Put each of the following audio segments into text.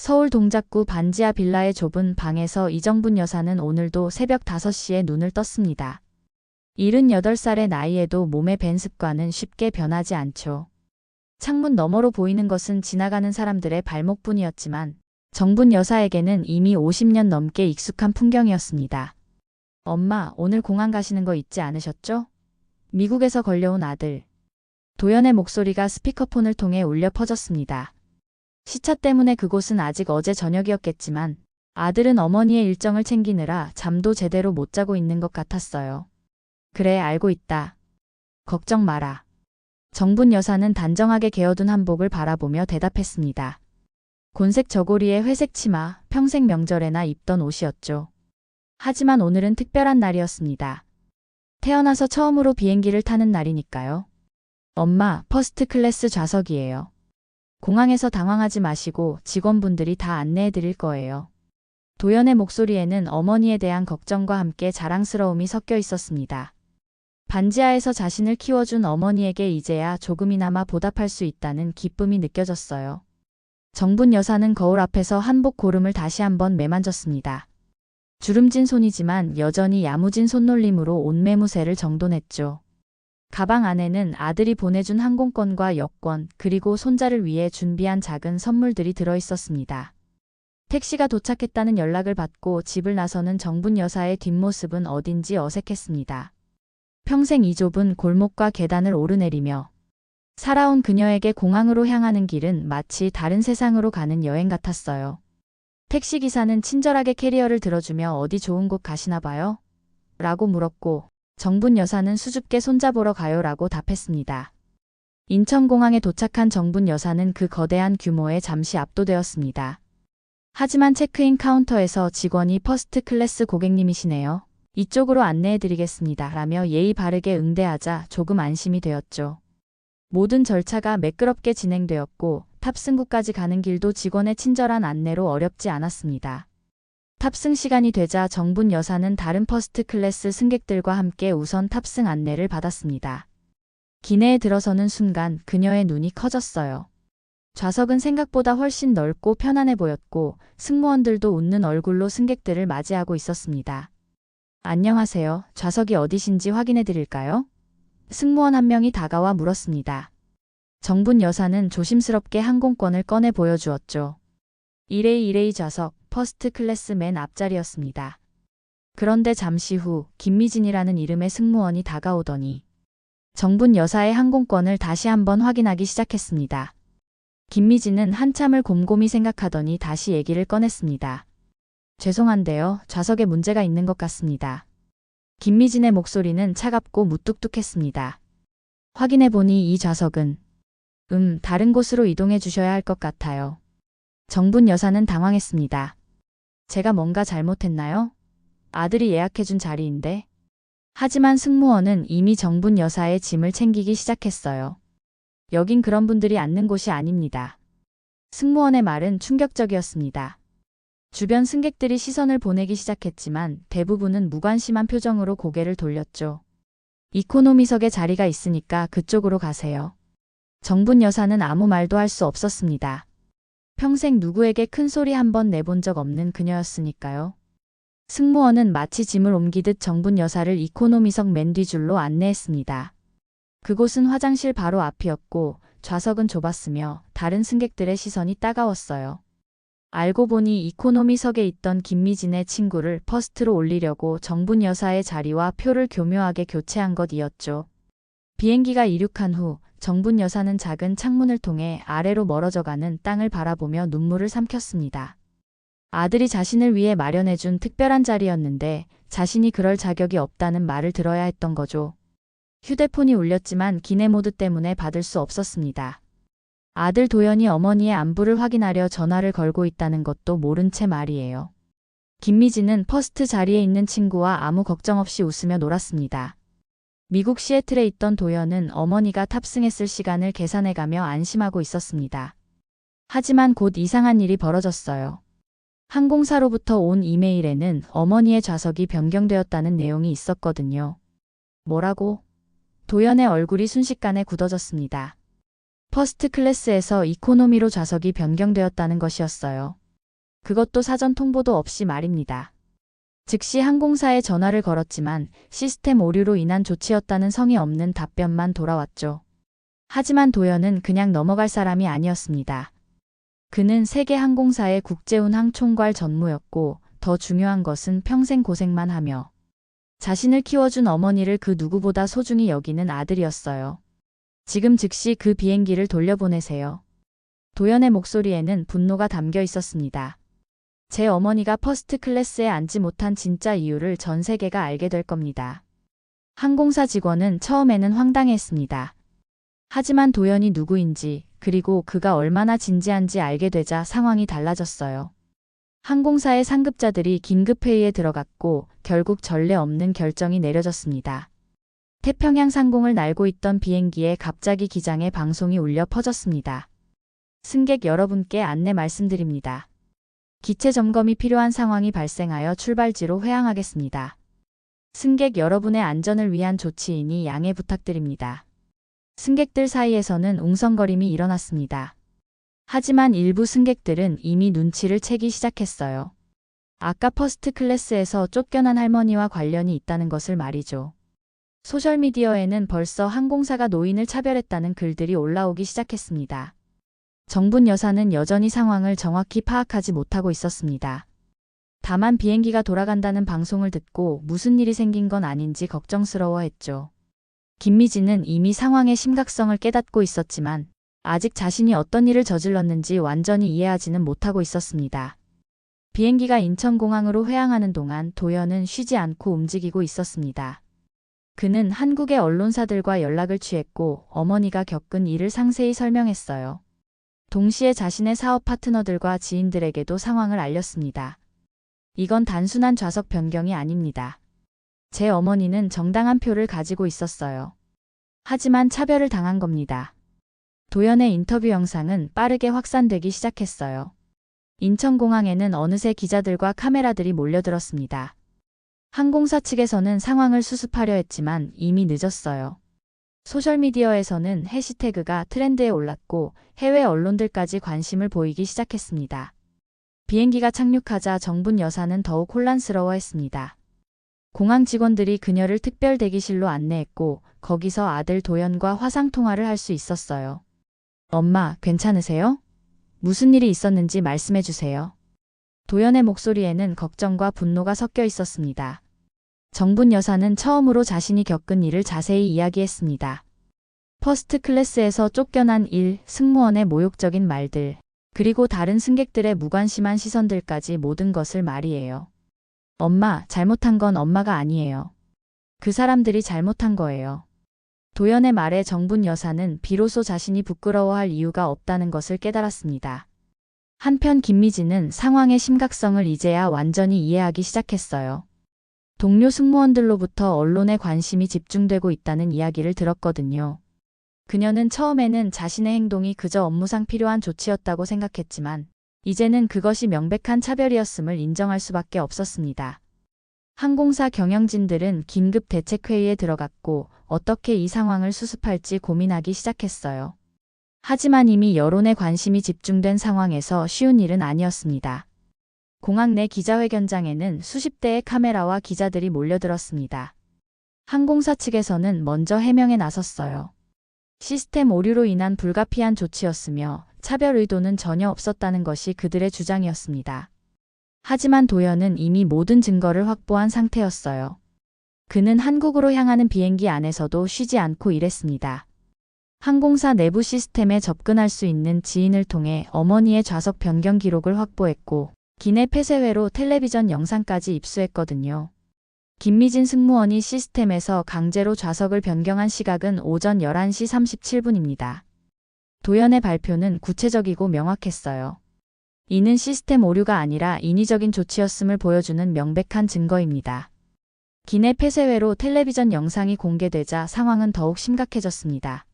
서울 동작구 반지하 빌라의 좁은 방에서 이정분 여사는 오늘도 새벽 5시에 눈을 떴습니다. 78살의 나이에도 몸의 밴 습관은 쉽게 변하지 않죠. 창문 너머로 보이는 것은 지나가는 사람들의 발목뿐이었지만 정분 여사에게는 이미 50년 넘게 익숙한 풍경이었습니다. 엄마, 오늘 공항 가시는 거 잊지 않으셨죠? 미국에서 걸려온 아들. 도연의 목소리가 스피커폰을 통해 울려 퍼졌습니다. 시차 때문에 그곳은 아직 어제 저녁이었겠지만 아들은 어머니의 일정을 챙기느라 잠도 제대로 못 자고 있는 것 같았어요. 그래, 알고 있다. 걱정 마라. 정분 여사는 단정하게 개어둔 한복을 바라보며 대답했습니다. 곤색 저고리에 회색 치마, 평생 명절에나 입던 옷이었죠. 하지만 오늘은 특별한 날이었습니다. 태어나서 처음으로 비행기를 타는 날이니까요. 엄마, 퍼스트 클래스 좌석이에요. 공항에서 당황하지 마시고 직원분들이 다 안내해 드릴 거예요. 도연의 목소리에는 어머니에 대한 걱정과 함께 자랑스러움이 섞여 있었습니다. 반지하에서 자신을 키워준 어머니에게 이제야 조금이나마 보답할 수 있다는 기쁨이 느껴졌어요. 정분 여사는 거울 앞에서 한복 고름을 다시 한번 매만졌습니다. 주름진 손이지만 여전히 야무진 손놀림으로 옷매무새를 정돈했죠. 가방 안에는 아들이 보내준 항공권과 여권, 그리고 손자를 위해 준비한 작은 선물들이 들어있었습니다. 택시가 도착했다는 연락을 받고 집을 나서는 정분 여사의 뒷모습은 어딘지 어색했습니다. 평생 이 좁은 골목과 계단을 오르내리며 살아온 그녀에게 공항으로 향하는 길은 마치 다른 세상으로 가는 여행 같았어요. 택시기사는 친절하게 캐리어를 들어주며 어디 좋은 곳 가시나 봐요? 라고 물었고 정분 여사는 수줍게 손잡으러 가요라고 답했습니다. 인천공항에 도착한 정분 여사는 그 거대한 규모에 잠시 압도되었습니다. 하지만 체크인 카운터에서 직원이 퍼스트 클래스 고객님이시네요. 이쪽으로 안내해드리겠습니다. 라며 예의 바르게 응대하자 조금 안심이 되었죠. 모든 절차가 매끄럽게 진행되었고 탑승구까지 가는 길도 직원의 친절한 안내로 어렵지 않았습니다. 탑승 시간이 되자 정분 여사는 다른 퍼스트 클래스 승객들과 함께 우선 탑승 안내를 받았습니다. 기내에 들어서는 순간 그녀의 눈이 커졌어요. 좌석은 생각보다 훨씬 넓고 편안해 보였고 승무원들도 웃는 얼굴로 승객들을 맞이하고 있었습니다. 안녕하세요. 좌석이 어디신지 확인해 드릴까요? 승무원 한 명이 다가와 물었습니다. 정분 여사는 조심스럽게 항공권을 꺼내 보여주었죠. 1A 좌석, 퍼스트 클래스 맨 앞자리였습니다. 그런데 잠시 후 김미진이라는 이름의 승무원이 다가오더니 정분 여사의 항공권을 다시 한번 확인하기 시작했습니다. 김미진은 한참을 곰곰이 생각하더니 다시 얘기를 꺼냈습니다. 죄송한데요. 좌석에 문제가 있는 것 같습니다. 김미진의 목소리는 차갑고 무뚝뚝했습니다. 확인해보니 이 좌석은 다른 곳으로 이동해 주셔야 할 것 같아요. 정분 여사는 당황했습니다. 제가 뭔가 잘못했나요? 아들이 예약해준 자리인데. 하지만 승무원은 이미 정분 여사의 짐을 챙기기 시작했어요. 여긴 그런 분들이 앉는 곳이 아닙니다. 승무원의 말은 충격적이었습니다. 주변 승객들이 시선을 보내기 시작했지만 대부분은 무관심한 표정으로 고개를 돌렸죠. 이코노미석에 자리가 있으니까 그쪽으로 가세요. 정분 여사는 아무 말도 할 수 없었습니다. 평생 누구에게 큰 소리 한 번 내본 적 없는 그녀였으니까요. 승무원은 마치 짐을 옮기듯 정분 여사를 이코노미석 맨 뒤줄로 안내했습니다. 그곳은 화장실 바로 앞이었고 좌석은 좁았으며 다른 승객들의 시선이 따가웠어요. 알고 보니 이코노미석에 있던 김미진의 친구를 퍼스트로 올리려고 정분 여사의 자리와 표를 교묘하게 교체한 것이었죠. 비행기가 이륙한 후 정분 여사는 작은 창문을 통해 아래로 멀어져가는 땅을 바라보며 눈물을 삼켰습니다. 아들이 자신을 위해 마련해준 특별한 자리였는데 자신이 그럴 자격이 없다는 말을 들어야 했던 거죠. 휴대폰이 울렸지만 기내 모드 때문에 받을 수 없었습니다. 아들 도연이 어머니의 안부를 확인하려 전화를 걸고 있다는 것도 모른 채 말이에요. 김미진은 퍼스트 자리에 있는 친구와 아무 걱정 없이 웃으며 놀았습니다. 미국 시애틀에 있던 도연은 어머니가 탑승했을 시간을 계산해가며 안심하고 있었습니다. 하지만 곧 이상한 일이 벌어졌어요. 항공사로부터 온 이메일에는 어머니의 좌석이 변경되었다는 내용이 있었거든요. 뭐라고? 도연의 얼굴이 순식간에 굳어졌습니다. 퍼스트 클래스에서 이코노미로 좌석이 변경되었다는 것이었어요. 그것도 사전 통보도 없이 말입니다. 즉시 항공사에 전화를 걸었지만 시스템 오류로 인한 조치였다는 성의 없는 답변만 돌아왔죠. 하지만 도연은 그냥 넘어갈 사람이 아니었습니다. 그는 세계 항공사의 국제운항 총괄 전무였고 더 중요한 것은 평생 고생만 하며 자신을 키워준 어머니를 그 누구보다 소중히 여기는 아들이었어요. 지금 즉시 그 비행기를 돌려보내세요. 도연의 목소리에는 분노가 담겨 있었습니다. 제 어머니가 퍼스트 클래스에 앉지 못한 진짜 이유를 전 세계가 알게 될 겁니다. 항공사 직원은 처음에는 황당했습니다. 하지만 도연이 누구인지 그리고 그가 얼마나 진지한지 알게 되자 상황이 달라졌어요. 항공사의 상급자들이 긴급회의에 들어갔고 결국 전례 없는 결정이 내려졌습니다. 태평양 상공을 날고 있던 비행기에 갑자기 기장의 방송이 울려 퍼졌습니다. 승객 여러분께 안내 말씀드립니다. 기체 점검이 필요한 상황이 발생하여 출발지로 회항하겠습니다. 승객 여러분의 안전을 위한 조치이니 양해 부탁드립니다. 승객들 사이에서는 웅성거림이 일어났습니다. 하지만 일부 승객들은 이미 눈치를 채기 시작했어요. 아까 퍼스트 클래스에서 쫓겨난 할머니와 관련이 있다는 것을 말이죠. 소셜미디어에는 벌써 항공사가 노인을 차별했다는 글들이 올라오기 시작했습니다. 정분 여사는 여전히 상황을 정확히 파악하지 못하고 있었습니다. 다만 비행기가 돌아간다는 방송을 듣고 무슨 일이 생긴 건 아닌지 걱정스러워했죠. 김미진은 이미 상황의 심각성을 깨닫고 있었지만 아직 자신이 어떤 일을 저질렀는지 완전히 이해하지는 못하고 있었습니다. 비행기가 인천공항으로 회항하는 동안 도연은 쉬지 않고 움직이고 있었습니다. 그는 한국의 언론사들과 연락을 취했고 어머니가 겪은 일을 상세히 설명했어요. 동시에 자신의 사업 파트너들과 지인들에게도 상황을 알렸습니다. 이건 단순한 좌석 변경이 아닙니다. 제 어머니는 정당한 표를 가지고 있었어요. 하지만 차별을 당한 겁니다. 도연의 인터뷰 영상은 빠르게 확산되기 시작했어요. 인천공항에는 어느새 기자들과 카메라들이 몰려들었습니다. 항공사 측에서는 상황을 수습하려 했지만 이미 늦었어요. 소셜미디어에서는 해시태그가 트렌드에 올랐고 해외 언론들까지 관심을 보이기 시작했습니다. 비행기가 착륙하자 정분 여사는 더욱 혼란스러워했습니다. 공항 직원들이 그녀를 특별 대기실로 안내했고 거기서 아들 도연과 화상통화를 할 수 있었어요. 엄마, 괜찮으세요? 무슨 일이 있었는지 말씀해 주세요. 도연의 목소리에는 걱정과 분노가 섞여 있었습니다. 정분 여사는 처음으로 자신이 겪은 일을 자세히 이야기했습니다. 퍼스트 클래스에서 쫓겨난 일, 승무원의 모욕적인 말들, 그리고 다른 승객들의 무관심한 시선들까지 모든 것을 말이에요. 엄마, 잘못한 건 엄마가 아니에요. 그 사람들이 잘못한 거예요. 도연의 말에 정분 여사는 비로소 자신이 부끄러워할 이유가 없다는 것을 깨달았습니다. 한편 김미진은 상황의 심각성을 이제야 완전히 이해하기 시작했어요. 동료 승무원들로부터 언론의 관심이 집중되고 있다는 이야기를 들었거든요. 그녀는 처음에는 자신의 행동이 그저 업무상 필요한 조치였다고 생각했지만 이제는 그것이 명백한 차별이었음을 인정할 수밖에 없었습니다. 항공사 경영진들은 긴급 대책회의에 들어갔고 어떻게 이 상황을 수습할지 고민하기 시작했어요. 하지만 이미 여론의 관심이 집중된 상황에서 쉬운 일은 아니었습니다. 공항 내 기자회견장에는 수십 대의 카메라와 기자들이 몰려들었습니다. 항공사 측에서는 먼저 해명에 나섰어요. 시스템 오류로 인한 불가피한 조치였으며 차별 의도는 전혀 없었다는 것이 그들의 주장이었습니다. 하지만 도연은 이미 모든 증거를 확보한 상태였어요. 그는 한국으로 향하는 비행기 안에서도 쉬지 않고 일했습니다. 항공사 내부 시스템에 접근할 수 있는 지인을 통해 어머니의 좌석 변경 기록을 확보했고 기내 폐쇄회로 텔레비전 영상까지 입수했거든요. 김미진 승무원이 시스템에서 강제로 좌석을 변경한 시각은 오전 11시 37분입니다. 도연의 발표는 구체적이고 명확했어요. 이는 시스템 오류가 아니라 인위적인 조치였음을 보여주는 명백한 증거입니다. 기내 폐쇄회로 텔레비전 영상이 공개되자 상황은 더욱 심각해졌습니다.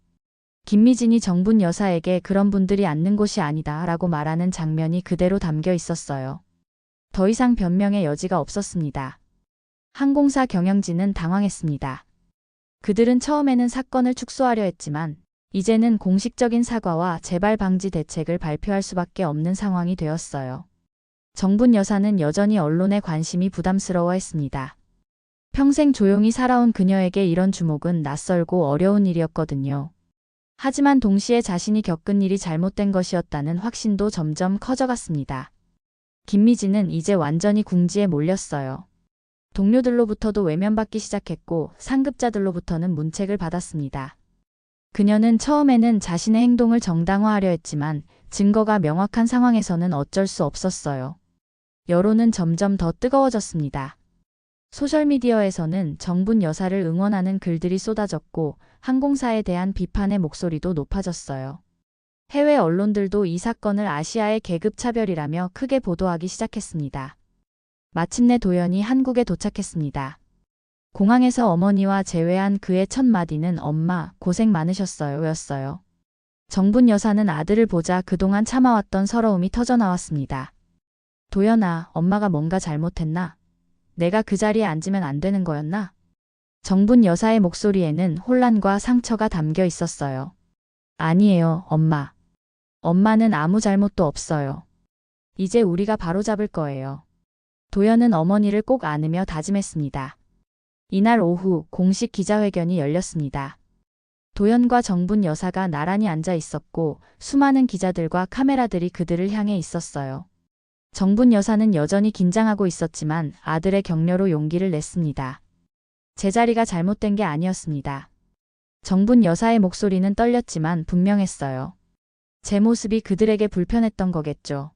김미진이 정분 여사에게 그런 분들이 앉는 곳이 아니다 라고 말하는 장면이 그대로 담겨 있었어요. 더 이상 변명의 여지가 없었습니다. 항공사 경영진은 당황했습니다. 그들은 처음에는 사건을 축소하려 했지만 이제는 공식적인 사과와 재발 방지 대책을 발표할 수밖에 없는 상황이 되었어요. 정분 여사는 여전히 언론의 관심이 부담스러워했습니다. 평생 조용히 살아온 그녀에게 이런 주목은 낯설고 어려운 일이었거든요. 하지만 동시에 자신이 겪은 일이 잘못된 것이었다는 확신도 점점 커져갔습니다. 김미진은 이제 완전히 궁지에 몰렸어요. 동료들로부터도 외면받기 시작했고 상급자들로부터는 문책을 받았습니다. 그녀는 처음에는 자신의 행동을 정당화하려 했지만 증거가 명확한 상황에서는 어쩔 수 없었어요. 여론은 점점 더 뜨거워졌습니다. 소셜미디어에서는 정분 여사를 응원하는 글들이 쏟아졌고 항공사에 대한 비판의 목소리도 높아졌어요. 해외 언론들도 이 사건을 아시아의 계급차별이라며 크게 보도하기 시작했습니다. 마침내 도연이 한국에 도착했습니다. 공항에서 어머니와 재회한 그의 첫 마디는 엄마, 고생 많으셨어요 였어요. 정분 여사는 아들을 보자 그동안 참아왔던 서러움이 터져나왔습니다. 도연아, 엄마가 뭔가 잘못했나? 내가 그 자리에 앉으면 안 되는 거였나? 정분 여사의 목소리에는 혼란과 상처가 담겨 있었어요. 아니에요, 엄마. 엄마는 아무 잘못도 없어요. 이제 우리가 바로잡을 거예요. 도연은 어머니를 꼭 안으며 다짐했습니다. 이날 오후 공식 기자회견이 열렸습니다. 도연과 정분 여사가 나란히 앉아 있었고 수많은 기자들과 카메라들이 그들을 향해 있었어요. 정분 여사는 여전히 긴장하고 있었지만 아들의 격려로 용기를 냈습니다. 제 자리가 잘못된 게 아니었습니다. 정분 여사의 목소리는 떨렸지만 분명했어요. 제 모습이 그들에게 불편했던 거겠죠.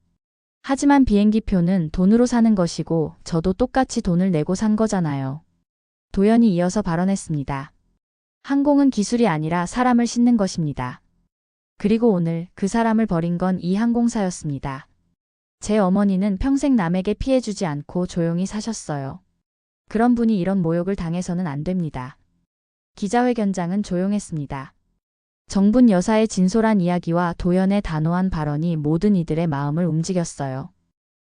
하지만 비행기표는 돈으로 사는 것이고 저도 똑같이 돈을 내고 산 거잖아요. 도연이 이어서 발언했습니다. 항공은 기술이 아니라 사람을 싣는 것입니다. 그리고 오늘 그 사람을 버린 건 이 항공사였습니다. 제 어머니는 평생 남에게 피해주지 않고 조용히 사셨어요. 그런 분이 이런 모욕을 당해서는 안 됩니다. 기자회견장은 조용했습니다. 정분 여사의 진솔한 이야기와 도연의 단호한 발언이 모든 이들의 마음을 움직였어요.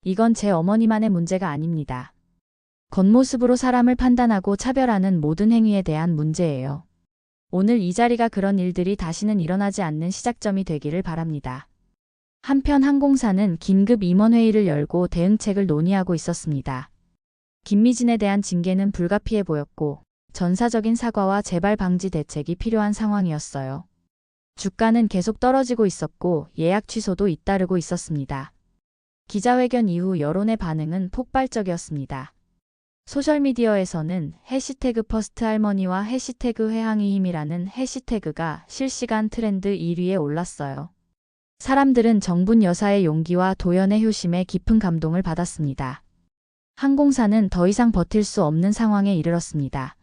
이건 제 어머니만의 문제가 아닙니다. 겉모습으로 사람을 판단하고 차별하는 모든 행위에 대한 문제예요. 오늘 이 자리가 그런 일들이 다시는 일어나지 않는 시작점이 되기를 바랍니다. 한편 항공사는 긴급 임원회의를 열고 대응책을 논의하고 있었습니다. 김미진에 대한 징계는 불가피해 보였고 전사적인 사과와 재발 방지 대책이 필요한 상황이었어요. 주가는 계속 떨어지고 있었고 예약 취소도 잇따르고 있었습니다. 기자회견 이후 여론의 반응은 폭발적이었습니다. 소셜미디어에서는 해시태그 퍼스트 할머니와 해시태그 회항의 힘이라는 해시태그가 실시간 트렌드 1위에 올랐어요. 사람들은 정분 여사의 용기와 도연의 효심에 깊은 감동을 받았습니다. 항공사는 더 이상 버틸 수 없는 상황에 이르렀습니다.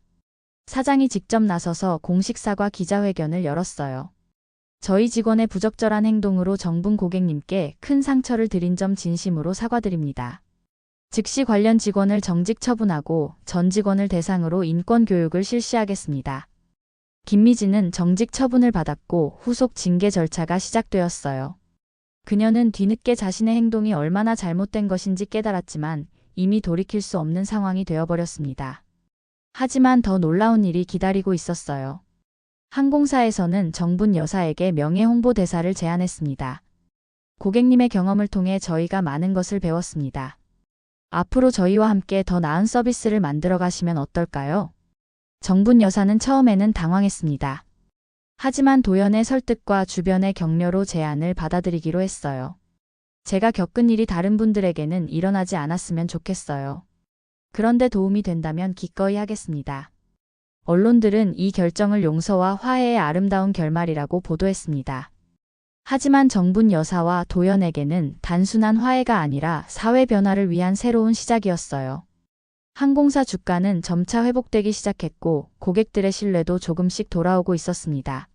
사장이 직접 나서서 공식 사과 기자회견을 열었어요. 저희 직원의 부적절한 행동으로 정분 고객님께 큰 상처를 드린 점 진심으로 사과드립니다. 즉시 관련 직원을 정직 처분하고 전 직원을 대상으로 인권 교육을 실시하겠습니다. 김미진은 정직 처분을 받았고 후속 징계 절차가 시작되었어요. 그녀는 뒤늦게 자신의 행동이 얼마나 잘못된 것인지 깨달았지만 이미 돌이킬 수 없는 상황이 되어버렸습니다. 하지만 더 놀라운 일이 기다리고 있었어요. 항공사에서는 정분 여사에게 명예홍보대사를 제안했습니다. 고객님의 경험을 통해 저희가 많은 것을 배웠습니다. 앞으로 저희와 함께 더 나은 서비스를 만들어 가시면 어떨까요? 정분 여사는 처음에는 당황했습니다. 하지만 도연의 설득과 주변의 격려로 제안을 받아들이기로 했어요. 제가 겪은 일이 다른 분들에게는 일어나지 않았으면 좋겠어요. 그런데 도움이 된다면 기꺼이 하겠습니다. 언론들은 이 결정을 용서와 화해의 아름다운 결말이라고 보도했습니다. 하지만 정분 여사와 도연에게는 단순한 화해가 아니라 사회 변화를 위한 새로운 시작이었어요. 항공사 주가는 점차 회복되기 시작했고 고객들의 신뢰도 조금씩 돌아오고 있었습니다.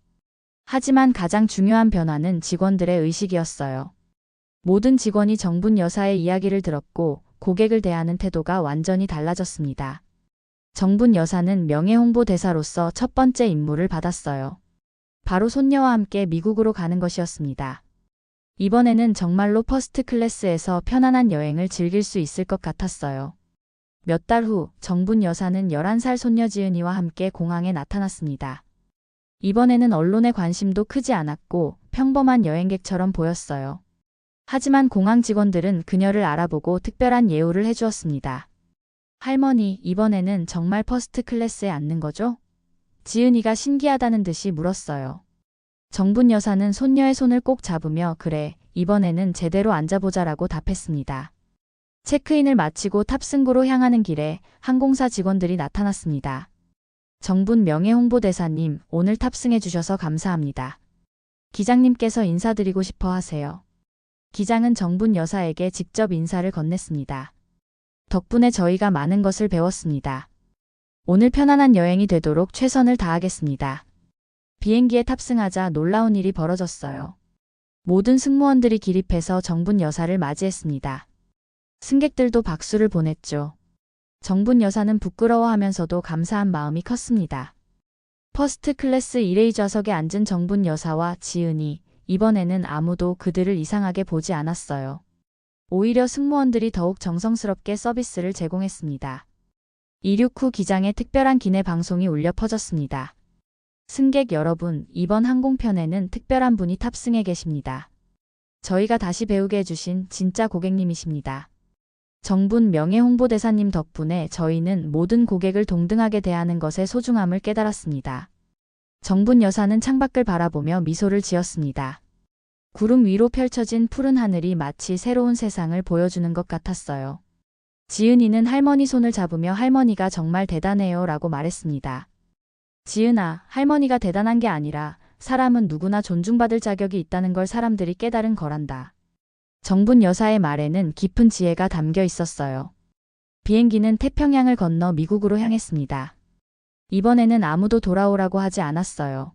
하지만 가장 중요한 변화는 직원들의 의식이었어요. 모든 직원이 정분 여사의 이야기를 들었고 고객을 대하는 태도가 완전히 달라졌습니다. 정분 여사는 명예홍보대사로서 첫 번째 임무를 받았어요. 바로 손녀와 함께 미국으로 가는 것이었습니다. 이번에는 정말로 퍼스트 클래스에서 편안한 여행을 즐길 수 있을 것 같았어요. 몇 달 후 정분 여사는 11살 손녀 지은이와 함께 공항에 나타났습니다. 이번에는 언론의 관심도 크지 않았고 평범한 여행객처럼 보였어요. 하지만 공항 직원들은 그녀를 알아보고 특별한 예우를 해주었습니다. 할머니, 이번에는 정말 퍼스트 클래스에 앉는 거죠? 지은이가 신기하다는 듯이 물었어요. 정분 여사는 손녀의 손을 꼭 잡으며 그래, 이번에는 제대로 앉아보자라고 답했습니다. 체크인을 마치고 탑승구로 향하는 길에 항공사 직원들이 나타났습니다. 정분 명예홍보대사님, 오늘 탑승해 주셔서 감사합니다. 기장님께서 인사드리고 싶어 하세요. 기장은 정분 여사에게 직접 인사를 건넸습니다. 덕분에 저희가 많은 것을 배웠습니다. 오늘 편안한 여행이 되도록 최선을 다하겠습니다. 비행기에 탑승하자 놀라운 일이 벌어졌어요. 모든 승무원들이 기립해서 정분 여사를 맞이했습니다. 승객들도 박수를 보냈죠. 정분 여사는 부끄러워하면서도 감사한 마음이 컸습니다. 퍼스트 클래스 1A 좌석에 앉은 정분 여사와 지은이, 이번에는 아무도 그들을 이상하게 보지 않았어요. 오히려 승무원들이 더욱 정성스럽게 서비스를 제공했습니다. 이륙 후 기장의 특별한 기내 방송이 울려 퍼졌습니다. 승객 여러분, 이번 항공편에는 특별한 분이 탑승해 계십니다. 저희가 다시 배우게 해주신 진짜 고객님이십니다. 정분 명예홍보대사님 덕분에 저희는 모든 고객을 동등하게 대하는 것의 소중함을 깨달았습니다. 정분 여사는 창밖을 바라보며 미소를 지었습니다. 구름 위로 펼쳐진 푸른 하늘이 마치 새로운 세상을 보여주는 것 같았어요. 지은이는 할머니 손을 잡으며 할머니가 정말 대단해요 라고 말했습니다. 지은아, 할머니가 대단한 게 아니라 사람은 누구나 존중받을 자격이 있다는 걸 사람들이 깨달은 거란다. 정분 여사의 말에는 깊은 지혜가 담겨 있었어요. 비행기는 태평양을 건너 미국으로 향했습니다. 이번에는 아무도 돌아오라고 하지 않았어요.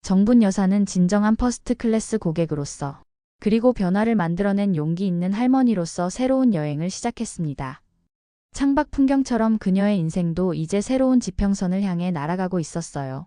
정분 여사는 진정한 퍼스트 클래스 고객으로서, 그리고 변화를 만들어낸 용기 있는 할머니로서 새로운 여행을 시작했습니다. 창밖 풍경처럼 그녀의 인생도 이제 새로운 지평선을 향해 날아가고 있었어요.